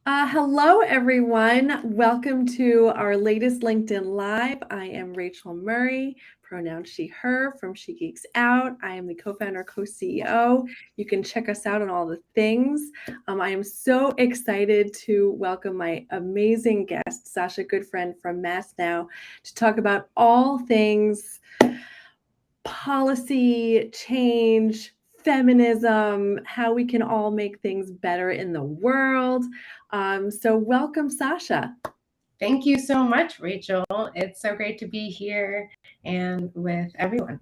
Hello, everyone. Welcome to our latest LinkedIn Live. I am Rachel Murray, pronouns she, her, from She Geeks Out. I am the co-founder, co-CEO. You can check us out on all the things. I am so excited to welcome my amazing guest, Sasha Goodfriend from MassNOW, to talk about all things policy, change, feminism, how we can all make things better in the world. So welcome, Sasha. Thank you so much, Rachel. It's so great to be here and with everyone.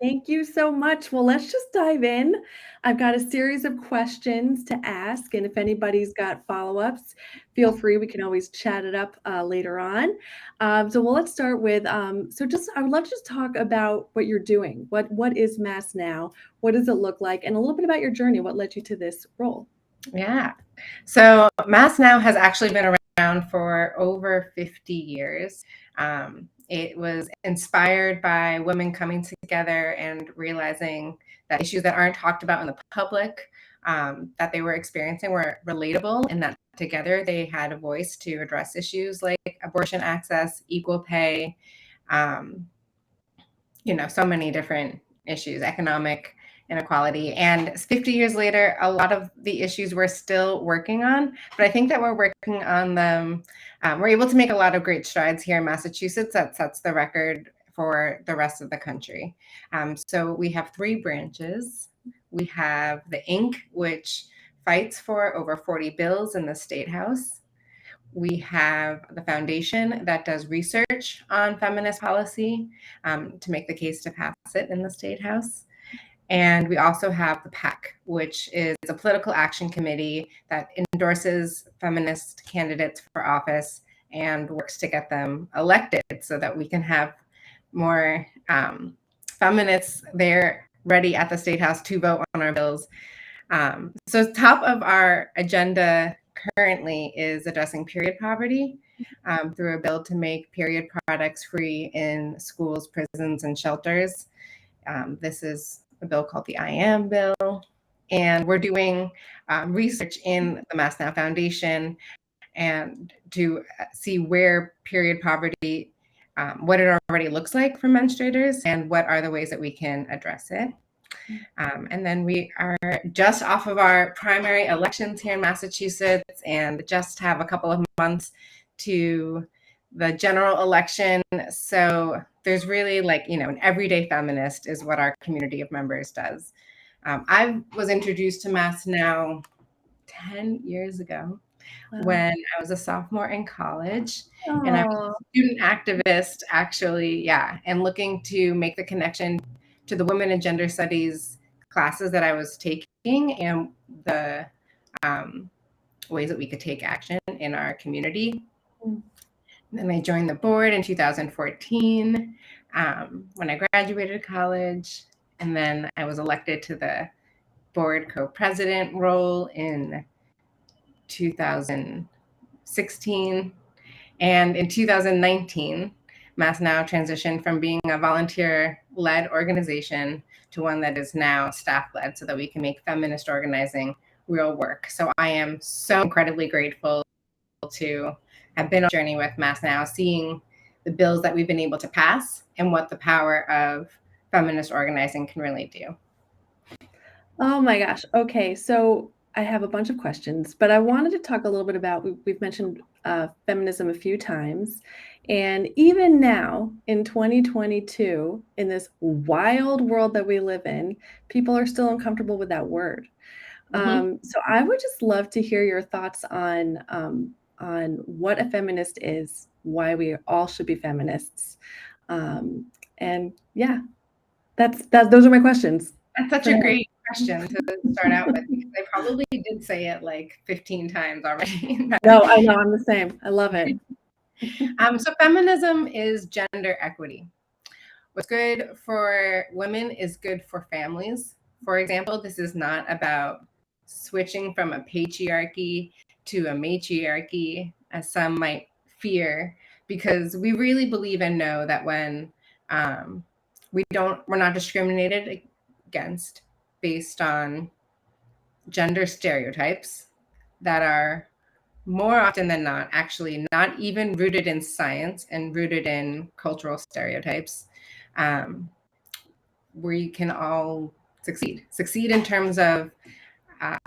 Thank you so much. Well, let's just dive in. I've got a series of questions to ask, and if anybody's got follow-ups, feel free. We can always chat it up later on. Let's start with. I would love to just talk about what you're doing. What is MassNOW? What does it look like? And a little bit about your journey. What led you to this role? Yeah. So MassNOW has actually been around for over 50 years. It was inspired by women coming together and realizing that issues that aren't talked about in the public that they were experiencing were relatable, and that together they had a voice to address issues like abortion access, equal pay, so many different issues, economic inequality. And 50 years later, a lot of the issues we're still working on, but I think that we're working on them. We're able to make a lot of great strides here in Massachusetts that sets the record for the rest of the country. So we have 3 branches. We have the Inc., which fights for over 40 bills in the State House. We have the foundation that does research on feminist policy to make the case to pass it in the State House. And we also have the PAC, which is a political action committee that endorses feminist candidates for office and works to get them elected so that we can have more feminists there ready at the State House to vote on our bills. So top of our agenda currently is addressing period poverty through a bill to make period products free in schools, prisons, and shelters. This is a bill called the I Am bill. And we're doing research in the MassNOW Foundation and to see where period poverty, what it already looks like for menstruators and what are the ways that we can address it. And then we are just off of our primary elections here in Massachusetts and just have a couple of months to the general election. So there's really an everyday feminist is what our community of members does. I was introduced to MassNOW 10 years ago. Wow. When I was a sophomore in college. Aww. And I was a student activist, actually, and looking to make the connection to the women and gender studies classes that I was taking and the ways that we could take action in our community. Mm. Then I joined the board in 2014 when I graduated college, and then I was elected to the board co-president role in 2016. And in 2019, MassNOW transitioned from being a volunteer-led organization to one that is now staff-led so that we can make feminist organizing real work. So I am so incredibly grateful to have been on a journey with MassNOW, seeing the bills that we've been able to pass and what the power of feminist organizing can really do. Oh my gosh. Okay, so I have a bunch of questions, but I wanted to talk a little bit about, we've mentioned feminism a few times, and even now in 2022, in this wild world that we live in, people are still uncomfortable with that word. Mm-hmm. So I would just love to hear your thoughts on what a feminist is, why we all should be feminists, and yeah, those are my questions. That's such a great question to start out with, because I probably did say it like 15 times already. No, I know, I'm the same. I love it. So feminism is gender equity. What's good for women is good for families. For example, this is not about switching from a patriarchy to a matriarchy, as some might fear, because we really believe and know that when we're not discriminated against based on gender stereotypes that are more often than not, actually not even rooted in science and rooted in cultural stereotypes, we can all succeed in terms of uh,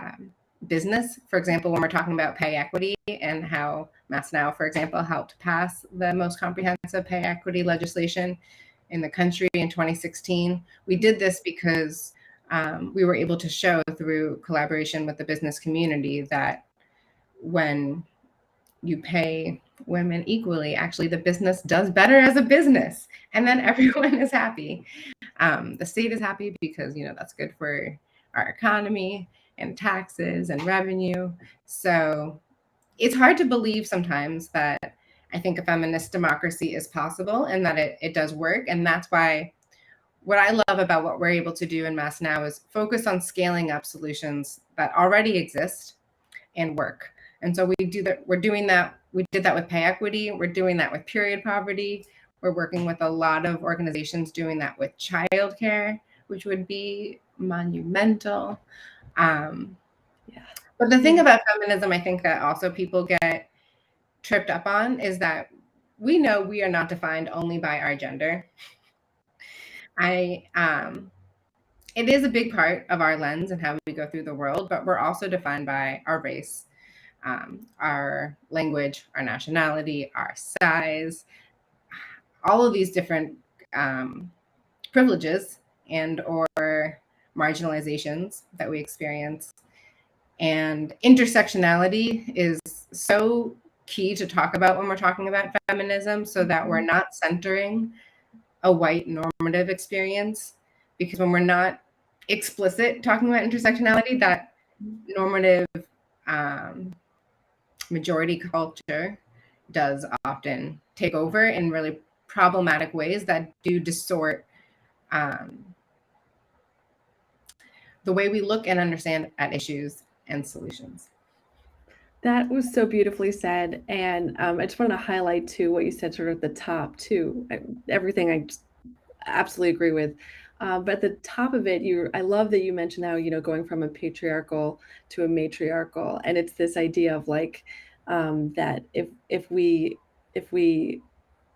business. For example, when we're talking about pay equity and how MassNOW, for example, helped pass the most comprehensive pay equity legislation in the country in 2016, we did this because we were able to show through collaboration with the business community that when you pay women equally, actually the business does better as a business, and then everyone is happy. The state is happy because that's good for our economy and taxes and revenue. So it's hard to believe sometimes that I think a feminist democracy is possible and that it does work. And that's why what I love about what we're able to do in MassNOW is focus on scaling up solutions that already exist and work. And so we do that. We're doing that. We did that with pay equity. We're doing that with period poverty. We're working with a lot of organizations doing that with childcare, which would be monumental. But the thing about feminism, I think that also people get tripped up on is that we know we are not defined only by our gender. It is a big part of our lens and how we go through the world, but we're also defined by our race, our language, our nationality, our size, all of these different privileges and or marginalizations that we experience. And intersectionality is so key to talk about when we're talking about feminism, so that we're not centering a white normative experience. Because when we're not explicit talking about intersectionality, that normative majority culture does often take over in really problematic ways that do distort the way we look and understand at issues and solutions. That was so beautifully said. And I just want to highlight too what you said sort of at the top too. Everything I just absolutely agree with. But at the top of it, I love that you mentioned how, going from a patriarchal to a matriarchal. And it's this idea of like that if we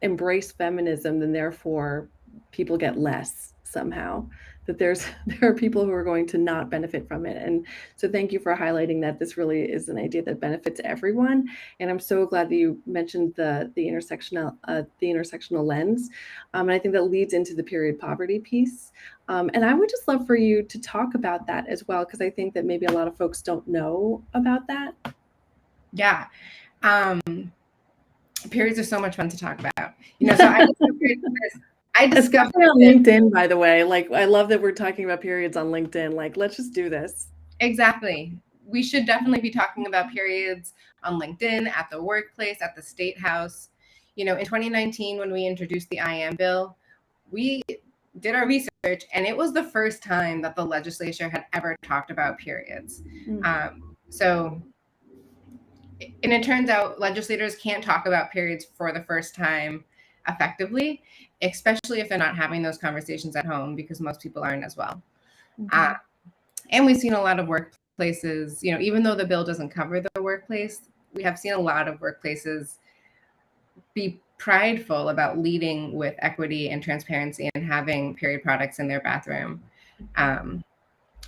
embrace feminism, then therefore people get less somehow, that there are people who are going to not benefit from it. And so thank you for highlighting that this really is an idea that benefits everyone. And I'm so glad that you mentioned the intersectional lens. And I think that leads into the period poverty piece. And I would just love for you to talk about that as well, because I think that maybe a lot of folks don't know about that. Yeah. Periods are so much fun to talk about. So I discovered on LinkedIn, by the way. Like, I love that we're talking about periods on LinkedIn. Like, let's just do this. Exactly. We should definitely be talking about periods on LinkedIn, at the workplace, at the State House. In 2019, when we introduced the IAM bill, we did our research, and it was the first time that the legislature had ever talked about periods. And it turns out legislators can't talk about periods for the first time effectively, especially if they're not having those conversations at home, because most people aren't as well. And we've seen a lot of workplaces, even though the bill doesn't cover the workplace, we have seen a lot of workplaces be prideful about leading with equity and transparency and having period products in their bathroom.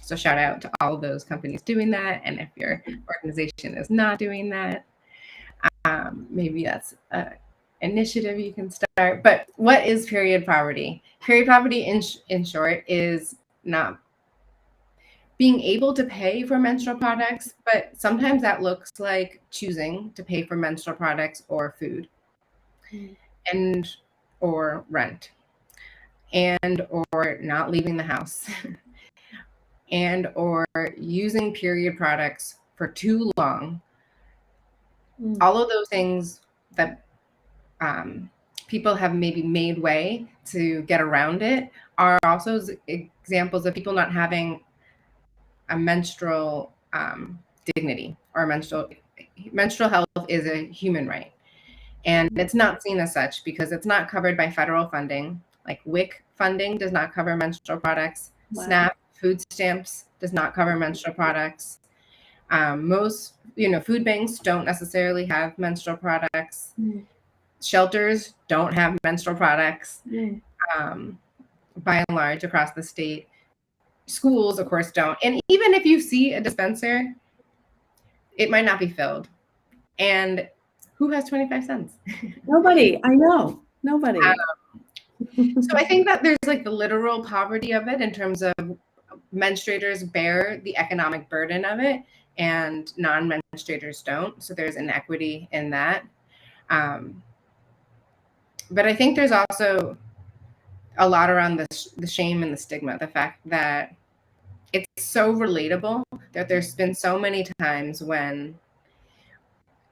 So shout out to all those companies doing that. And if your organization is not doing that, maybe that's an initiative you can start. But what is period poverty? Period poverty, in short, is not being able to pay for menstrual products, but sometimes that looks like choosing to pay for menstrual products or food and or rent and or not leaving the house and or using period products for too long. All of those things that people have maybe made way to get around it are also examples of people not having a menstrual dignity, or menstrual health is a human right. And it's not seen as such because it's not covered by federal funding. Like WIC funding does not cover menstrual products. Wow. SNAP food stamps does not cover menstrual products. Most, food banks don't necessarily have menstrual products. Mm. Shelters don't have menstrual products, Mm. by and large across the state. Schools, of course, don't. And even if you see a dispenser, it might not be filled. And who has 25 cents? Nobody. I know. Nobody. So I think that there's like the literal poverty of it in terms of menstruators bear the economic burden of it and non-menstruators don't. So there's inequity in that. But I think there's also a lot around the shame and the stigma, the fact that it's so relatable that there's been so many times when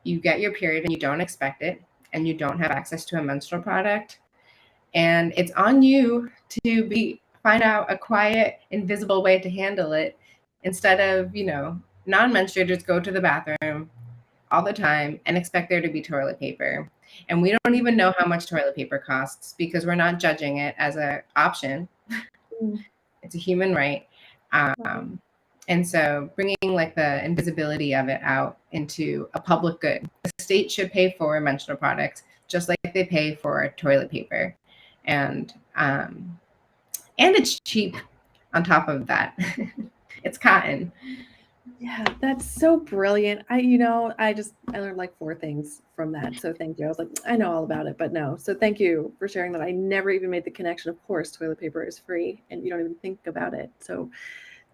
you get your period and you don't expect it and you don't have access to a menstrual product, and it's on you to find out a quiet, invisible way to handle it instead of, non-menstruators go to the bathroom all the time and expect there to be toilet paper. And we don't even know how much toilet paper costs because we're not judging it as an option. Mm. It's a human right. And so bringing like the invisibility of it out into a public good. The state should pay for menstrual products just like they pay for toilet paper. And it's cheap on top of that. It's cotton. Yeah, that's so brilliant. I learned like 4 things from that. So thank you. I was like, I know all about it, but no. So thank you for sharing that. I never even made the connection. Of course, toilet paper is free and you don't even think about it. So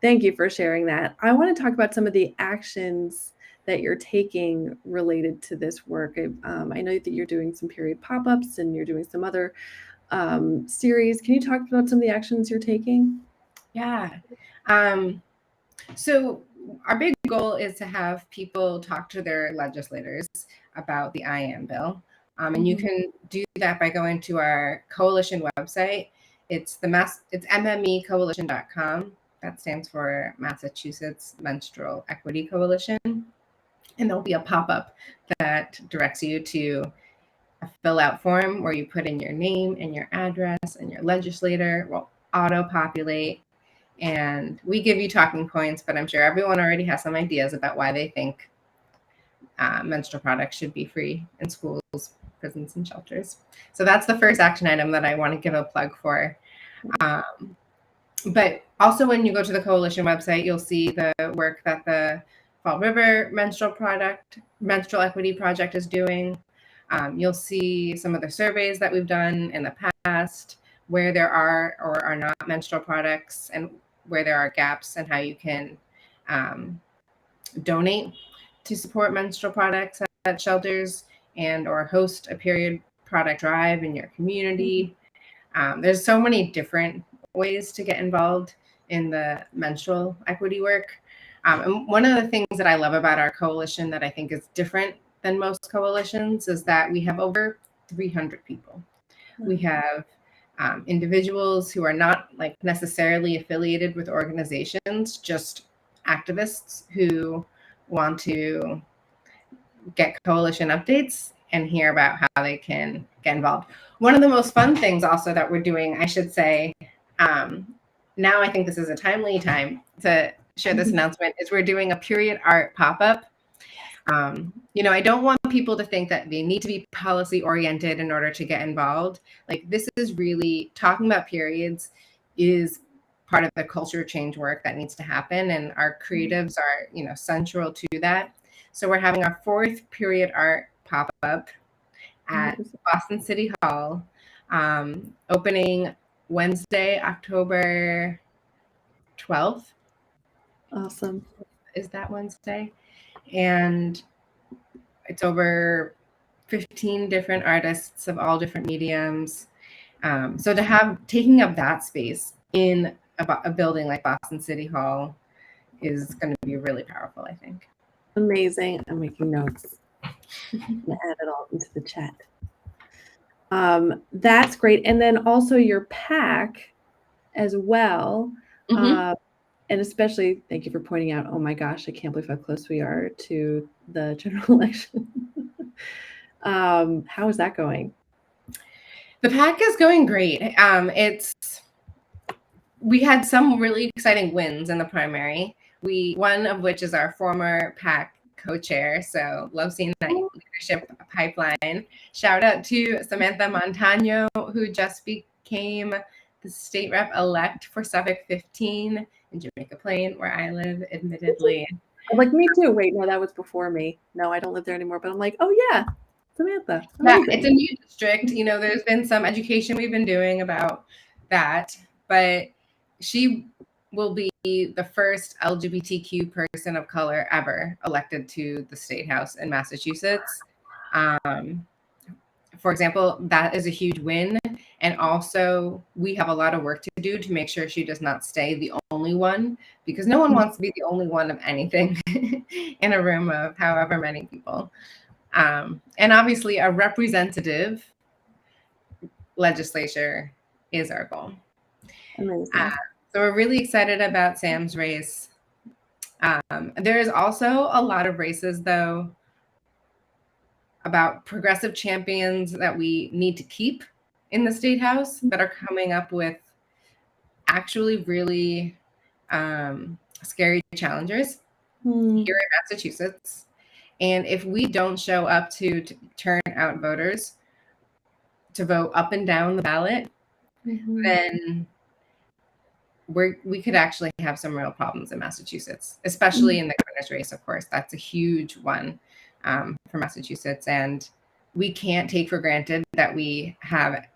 thank you for sharing that. I want to talk about some of the actions that you're taking related to this work. I know that you're doing some period pop-ups and you're doing some other series. Can you talk about some of the actions you're taking? Yeah. So our big goal is to have people talk to their legislators about the IAM bill. And you can do that by going to our coalition website. It's mmecoalition.com. That stands for Massachusetts Menstrual Equity Coalition. And there'll be a pop-up that directs you to a fill-out form where you put in your name and your address, and your legislator will auto-populate. And we give you talking points, but I'm sure everyone already has some ideas about why they think menstrual products should be free in schools, prisons, and shelters. So that's the first action item that I want to give a plug for. But also when you go to the coalition website, you'll see the work that the Fall River Menstrual Equity Project is doing. You'll see some of the surveys that we've done in the past, where there are or are not menstrual products and where there are gaps, and how you can donate to support menstrual products at shelters and or host a period product drive in your community. There's so many different ways to get involved in the menstrual equity work. And one of the things that I love about our coalition that I think is different than most coalitions is that we have over 300 people. We have individuals who are not like necessarily affiliated with organizations, just activists who want to get coalition updates and hear about how they can get involved. One of the most fun things also that we're doing, I should say, now I think this is a timely time to share this announcement, is we're doing a period art pop-up. I don't want people to think that they need to be policy oriented in order to get involved. Like, this is really talking about periods is part of the culture change work that needs to happen. And our creatives are, central to that. So we're having our 4th period art pop-up at Boston City Hall, opening Wednesday, October 12th. Awesome. Is that Wednesday? And it's over 15 different artists of all different mediums. So to have taking up that space in a building like Boston City Hall is going to be really powerful, I think. Amazing. I'm making notes. I'm gonna add it all into the chat. That's great. And then also your PAC as well. And especially, thank you for pointing out, oh my gosh, I can't believe how close we are to the general election. How is that going? The PAC is going great. We had some really exciting wins in the primary. one of which is our former PAC co-chair. So love seeing that leadership pipeline. Shout out to Samantha Montano, who just became the state rep elect for Civic 15 in Jamaica Plain, where I live, admittedly. I'm like, me too. Wait, no, that was before me. No, I don't live there anymore. But I'm like, oh yeah, Samantha. Yeah, Amazing. it's a new district. You know, there's been some education we've been doing about that, but she will be the first LGBTQ person of color ever elected to the state house in Massachusetts. For example, that is a huge win. And also, we have a lot of work to do to make sure she does not stay the only one, because no one wants to be the only one of anything in a room of however many people. And obviously, a representative legislature is our goal. Amazing. So we're really excited about Sam's race. There is also a lot of races, though, about progressive champions that we need to keep in the state house that are coming up with actually really scary challengers here in Massachusetts. And if we don't show up to turn out voters to vote up and down the ballot, then we could actually have some real problems in Massachusetts, especially in the governor's race, of course. That's a huge one for Massachusetts. And we can't take for granted that we have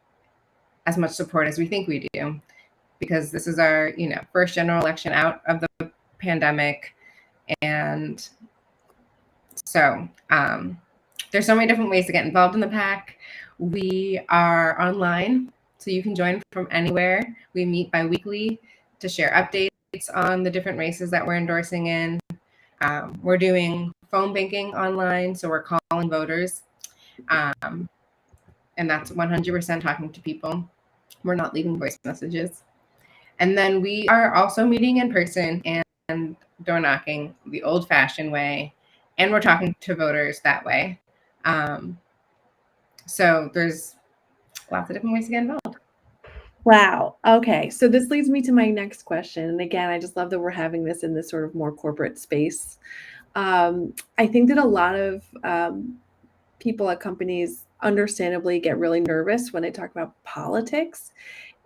as much support as we think we do, because this is our, first general election out of the pandemic. And so there's so many different ways to get involved in the PAC. We are online, so you can join from anywhere. We meet bi-weekly to share updates on the different races that we're endorsing in. We're doing phone banking online, so we're calling voters. And that's 100% talking to people. We're not leaving voice messages. And then we are also meeting in person and door knocking the old-fashioned way, and we're talking to voters that way. So there's lots of different ways to get involved. Wow. Okay. So this leads me to my next question. And again, I just love that we're having this in this sort of more corporate space. I think that a lot of people at companies understandably get really nervous when they talk about politics.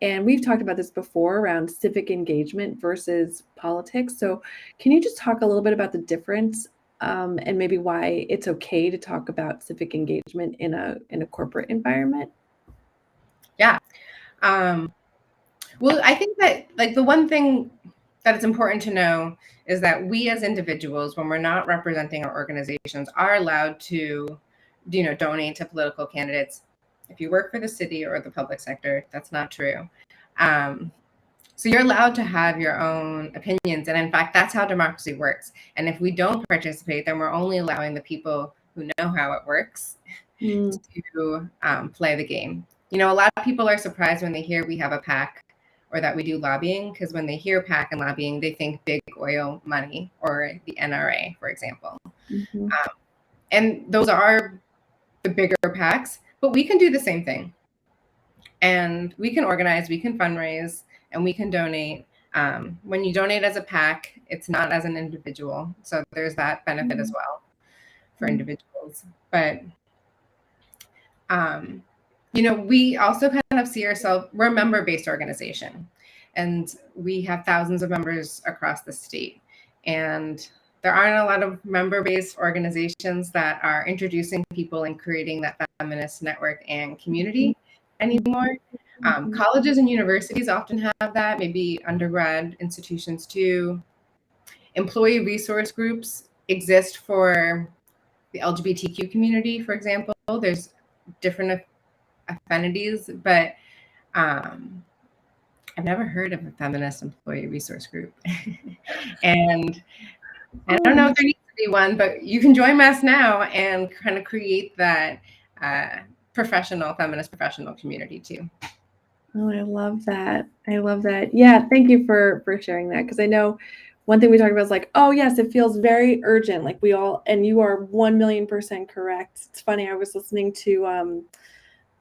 And we've talked about this before around civic engagement versus politics. So can you just talk a little bit about the difference and maybe why it's okay to talk about civic engagement in a corporate environment? Yeah. Well, I think that the one thing that it's important to know is that we as individuals, when we're not representing our organizations, are allowed to, donate to political candidates. If you work for the city or the public sector, that's not true. So you're allowed to have your own opinions. And in fact, that's how democracy works. And if we don't participate, then we're only allowing the people who know how it works to play the game. A lot of people are surprised when they hear we have a PAC or that we do lobbying, because when they hear PAC and lobbying, they think big oil money or the NRA, for example. And those are the bigger PACs, but we can do the same thing. And we can organize, we can fundraise, and we can donate. When you donate as a PAC, it's not as an individual. So there's that benefit as well for individuals. But we also kind of see ourselves, we're a member-based organization, and we have thousands of members across the state. And there aren't a lot of member-based organizations that are introducing people and creating that feminist network and community anymore. Colleges and universities often have that, maybe undergrad institutions too. Employee resource groups exist for the LGBTQ community, for example. There's different affinities, but I've never heard of a feminist employee resource group. And I don't know if there needs to be one, but you can join MassNOW and kind of create that feminist professional community too. Oh, I love that. I love that. Yeah, thank you for sharing that, because I know one thing we talked about is like, oh yes, it feels very urgent. Like and you are 1,000,000% correct. It's funny. I was listening to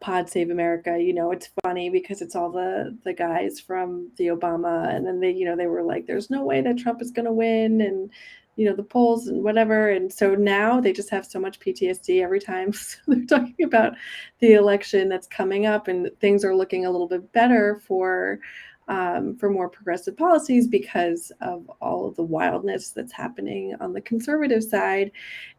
Pod Save America. It's funny because it's all the guys from the Obama, and then they were like, there's no way that Trump is going to win, and the polls and whatever. And so now they just have so much PTSD every time so they're talking about the election that's coming up, and things are looking a little bit better for more progressive policies because of all of the wildness that's happening on the conservative side.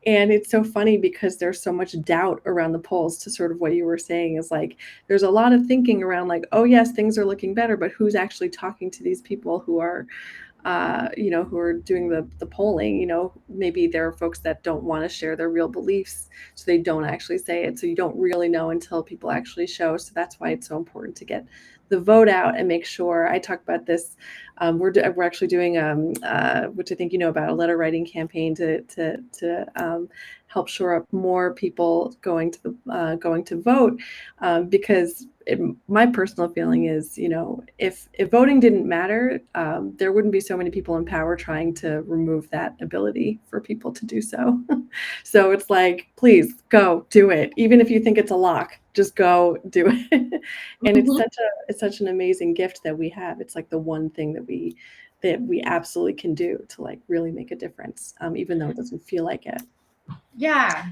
And it's so funny because there's so much doubt around the polls, to sort of what you were saying, is like there's a lot of thinking around like, oh yes, things are looking better, but who's actually talking to these people who are who are doing the polling? Maybe there are folks that don't want to share their real beliefs, so they don't actually say it. So you don't really know until people actually show. So that's why it's so important to get the vote out and make sure. I talk about this. We're actually doing which I think about, a letter writing campaign to help shore up more people going to vote, because my personal feeling is, if voting didn't matter, there wouldn't be so many people in power trying to remove that ability for people to do so. So it's like, please go do it. Even if you think it's a lock, just go do it. And it's such an amazing gift that we have. It's like the one thing that we absolutely can do to like really make a difference, even though it doesn't feel like it. Yeah.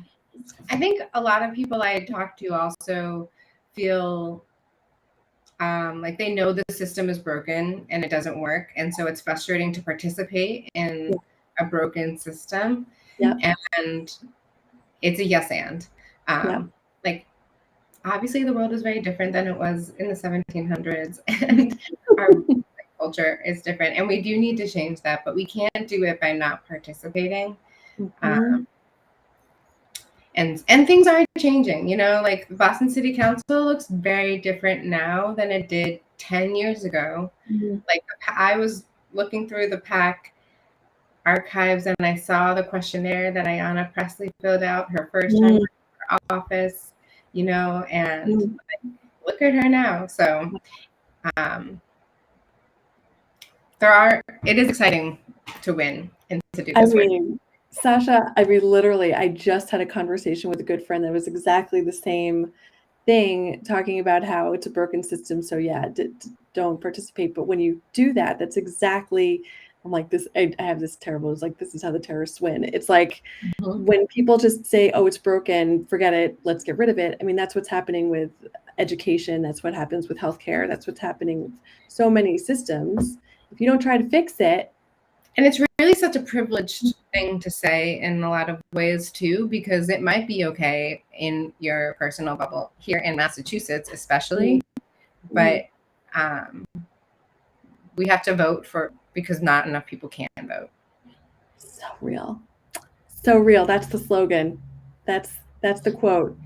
I think a lot of people I talk to also feel like they know the system is broken and it doesn't work. And so it's frustrating to participate in a broken system. Yeah. And it's a yes and. Like, obviously the world is very different than it was in the 1700s, and our culture is different, and we do need to change that, but we can't do it by not participating. And things are changing, like Boston City Council looks very different now than it did 10 years ago. Like, I was looking through the PAC archives and I saw the questionnaire that Ayanna Pressley filled out her first time in her office, and look at her now. So it is exciting to win and to do this. Sasha, literally, I just had a conversation with a good friend that was exactly the same thing, talking about how it's a broken system. So yeah, don't participate. But when you do that, that's exactly, I'm like this, I have this terrible, it's like, this is how the terrorists win. It's like when people just say, oh, it's broken, forget it, let's get rid of it. I mean, that's what's happening with education. That's what happens with healthcare. That's what's happening with so many systems. If you don't try to fix it. And it's really such a privileged thing to say in a lot of ways too, because it might be okay in your personal bubble here in Massachusetts, especially, but we have to vote because not enough people can vote. So real. So real. That's the slogan. That's the quote.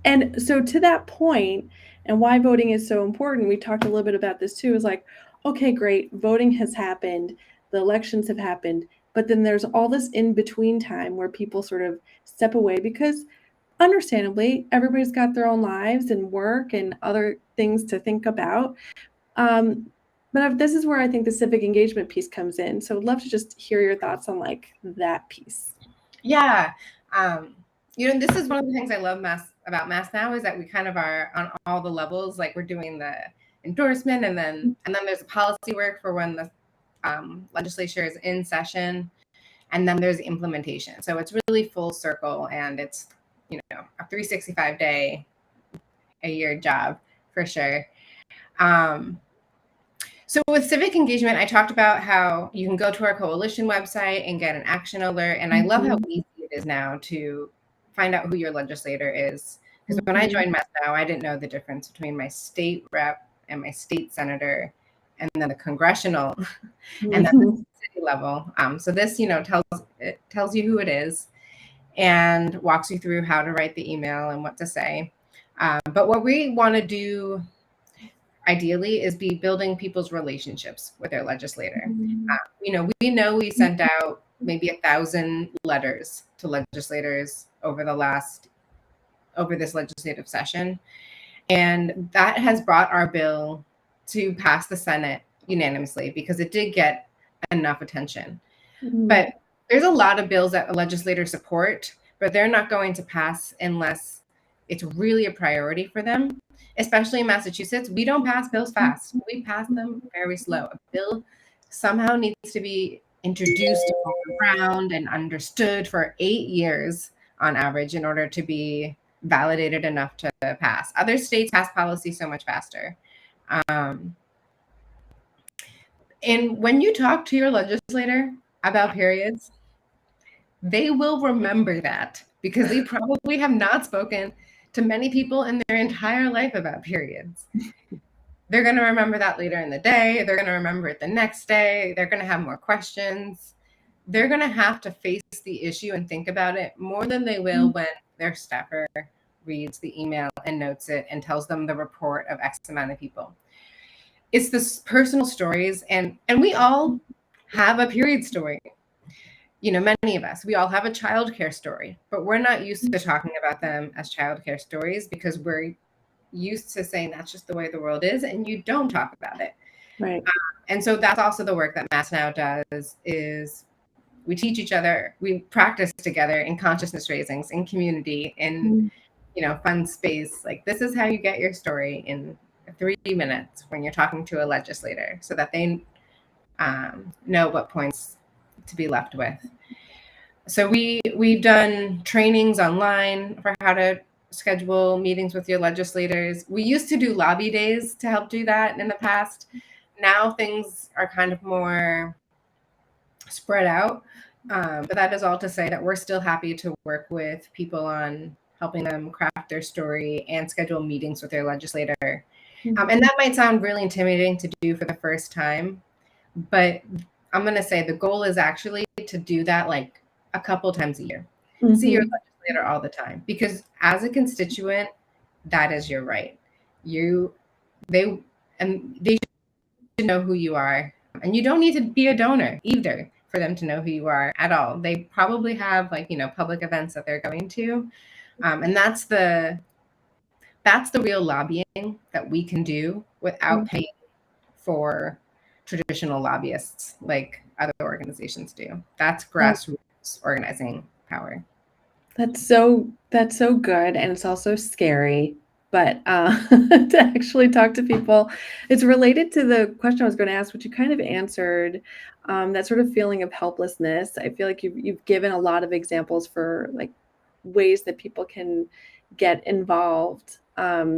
And so to that point, and why voting is so important, we talked a little bit about this too, is like, okay, great, voting has happened, the elections have happened, but then there's all this in between time where people sort of step away because understandably, everybody's got their own lives and work and other things to think about. But this is where I think the civic engagement piece comes in. So I'd love to just hear your thoughts on like that piece. Yeah. This is one of the things I love about MassNOW is that we kind of are on all the levels. Like, we're doing the endorsement, and then there's policy work for when the legislature is in session, and then there's implementation. So it's really full circle, and it's a 365-day a year job for sure. So with civic engagement, I talked about how you can go to our coalition website and get an action alert, and I love how easy it is now to find out who your legislator is. Because when I joined MassNOW, I didn't know the difference between my state rep and my state senator, and then the congressional, and then the city level. So this, tells you who it is and walks you through how to write the email and what to say. But what we want to do ideally is be building people's relationships with their legislator. We know we sent out maybe 1,000 letters to legislators over this legislative session. And that has brought our bill to pass the Senate unanimously because it did get enough attention. But there's a lot of bills that legislators support, but they're not going to pass unless it's really a priority for them, especially in Massachusetts. We don't pass bills fast. We pass them very slow. A bill somehow needs to be introduced around and understood for 8 years on average in order to be validated enough to pass. Other states pass policy so much faster. And when you talk to your legislator about periods, they will remember that because they probably have not spoken to many people in their entire life about periods. They're going to remember that later in the day. They're going to remember it the next day. They're going to have more questions. They're going to have to face the issue and think about it more than they will when their staffer reads the email and notes it and tells them the report of X amount of people. It's this personal stories, and we all have a period story. You know, many of us, we all have a childcare story, but we're not used to talking about them as childcare stories because we're used to saying that's just the way the world is, and you don't talk about it. Right. And so that's also the work that MassNOW does, is we teach each other, we practice together in consciousness raisings, in community, in fun space. Like, this is how you get your story in 3 minutes when you're talking to a legislator, so that they know what points to be left with. So we've done trainings online for how to schedule meetings with your legislators. We used to do lobby days to help do that in the past. Now things are kind of more spread out. But that is all to say that we're still happy to work with people on helping them craft their story and schedule meetings with their legislator. And that might sound really intimidating to do for the first time, but I'm going to say the goal is actually to do that like a couple times a year. See your legislator all the time, because as a constituent, that is your right. They should know who you are, and you don't need to be a donor either for them to know who you are at all. They probably have public events that they're going to, and that's the real lobbying that we can do without paying for traditional lobbyists like other organizations do. That's grassroots organizing power. That's so good, and it's also scary. But to actually talk to people, it's related to the question I was going to ask, which you kind of answered. That sort of feeling of helplessness. I feel like you've given a lot of examples for like ways that people can get involved. I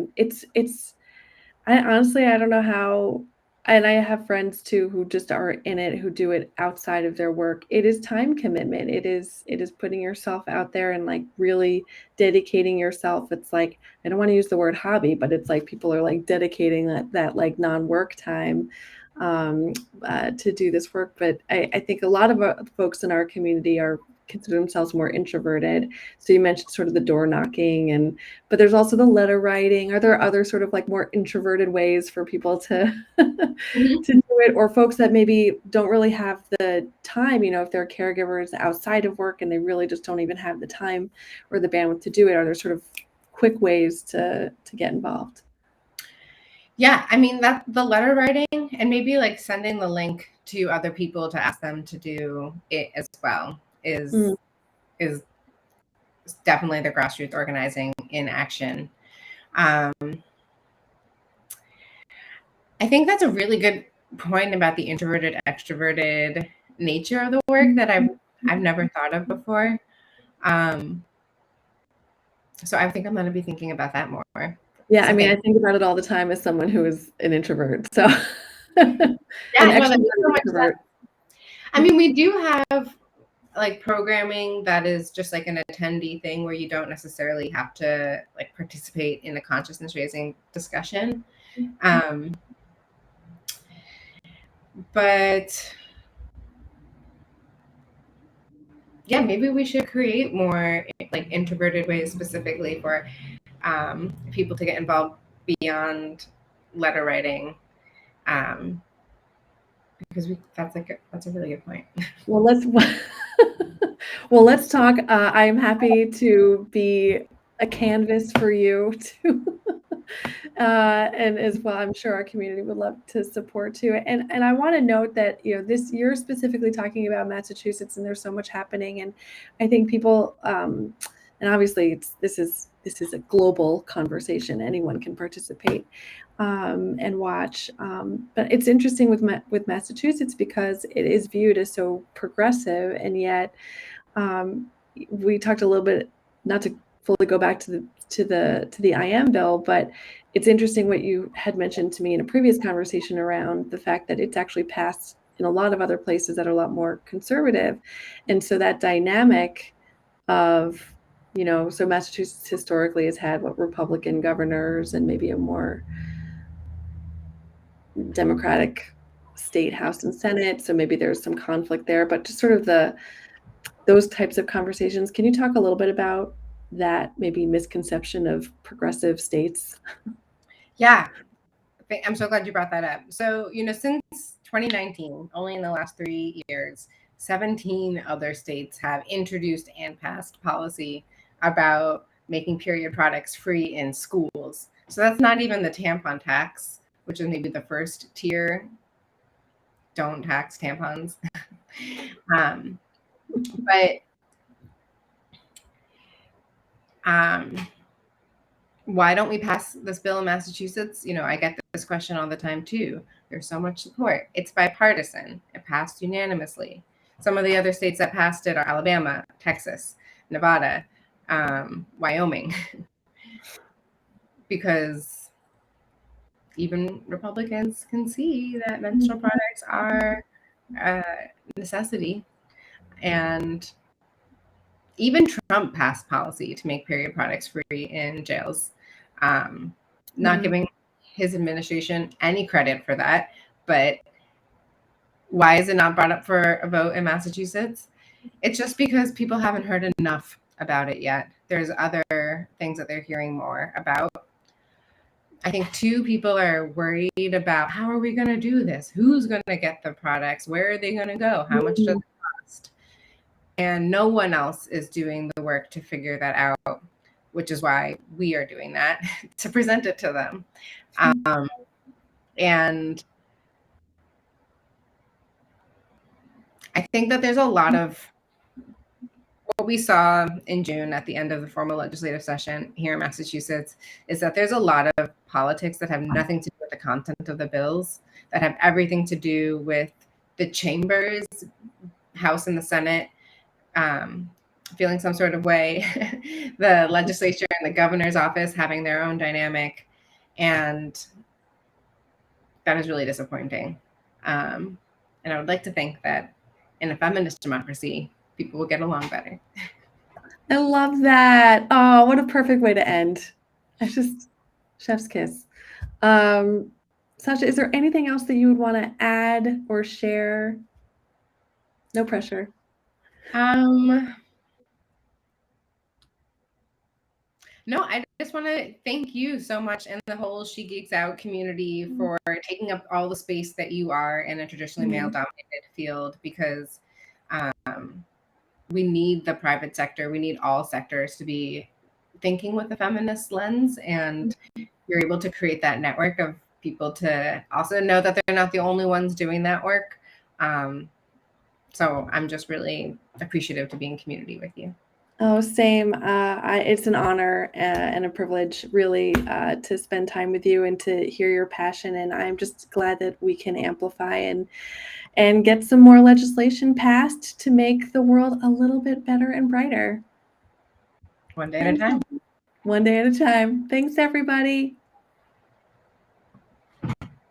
honestly, I don't know how, and I have friends too who just are in it, who do it outside of their work. It is time commitment. It is putting yourself out there and like really dedicating yourself. It's like, I don't want to use the word hobby, but it's like people are like dedicating that like non-work time to do this work. But I think a lot of folks in our community consider themselves more introverted. So you mentioned sort of the door knocking, but there's also the letter writing. Are there other sort of like more introverted ways for people to to do it, or folks that maybe don't really have the time, if they're caregivers outside of work and they really just don't even have the time or the bandwidth to do it? Are there sort of quick ways to get involved? Yeah, I mean, that the letter writing and maybe like sending the link to other people to ask them to do it as well is definitely the grassroots organizing in action. I think that's a really good point about the introverted extroverted nature of the work that I've never thought of before. So I think I'm going to be thinking about that more. Yeah, I mean, I think about it all the time as someone who is an introvert. So yeah, that makes so much sense. I mean, we do have like programming that is just like an attendee thing where you don't necessarily have to like participate in a consciousness raising discussion. But yeah, maybe we should create more like introverted ways specifically for people to get involved beyond letter writing. Because that's a really good point. Well, let's talk. I'm happy to be a canvas for you to, and as well, I'm sure our community would love to support too. And I want to note that this you're specifically talking about Massachusetts, and there's so much happening, and I think people and obviously this is a global conversation. Anyone can participate and watch. But it's interesting with Massachusetts because it is viewed as so progressive, and yet we talked a little bit, not to fully go back to the IM bill, but it's interesting what you had mentioned to me in a previous conversation around the fact that it's actually passed in a lot of other places that are a lot more conservative. And so that dynamic of, so Massachusetts historically has had Republican governors and maybe a more Democratic state House and Senate. So maybe there's some conflict there, but just sort of those types of conversations. Can you talk a little bit about that maybe misconception of progressive states? Yeah, I'm so glad you brought that up. So, since 2019, only in the last 3 years, 17 other states have introduced and passed policy about making period products free in schools. So that's not even the tampon tax, which is maybe the first tier. Don't tax tampons. But why don't we pass this bill in Massachusetts? I get this question all the time too. There's so much support. It's bipartisan. It passed unanimously. Some of the other states that passed it are Alabama, Texas, Nevada, Wyoming, because even Republicans can see that menstrual products are a necessity. And even Trump passed policy to make period products free in jails. Not giving his administration any credit for that, but why is it not brought up for a vote in Massachusetts? It's just because people haven't heard enough about it yet. There's other things that they're hearing more about. I think two people are worried about, how are we going to do this? Who's going to get the products? Where are they going to go? How much does it cost? And no one else is doing the work to figure that out, which is why we are doing that, to present it to them. And I think that there's a lot of what we saw in June at the end of the formal legislative session here in Massachusetts is that there's a lot of politics that have nothing to do with the content of the bills, that have everything to do with the chambers, House and the Senate, feeling some sort of way, the legislature and the governor's office having their own dynamic. And that is really disappointing. And I would like to think that in a feminist democracy, people will get along better. I love that. Oh, what a perfect way to end. It's just chef's kiss. Sasha, is there anything else that you would want to add or share? No pressure. No, I just want to thank you so much and the whole She Geeks Out community for taking up all the space that you are in a traditionally male-dominated field, because we need the private sector. We need all sectors to be thinking with a feminist lens, and you're able to create that network of people to also know that they're not the only ones doing that work. So I'm just really appreciative to be in community with you. Oh, same. It's an honor and a privilege, really, to spend time with you and to hear your passion. And I'm just glad that we can amplify and get some more legislation passed to make the world a little bit better and brighter. One day at a time. One day at a time. Thanks, everybody.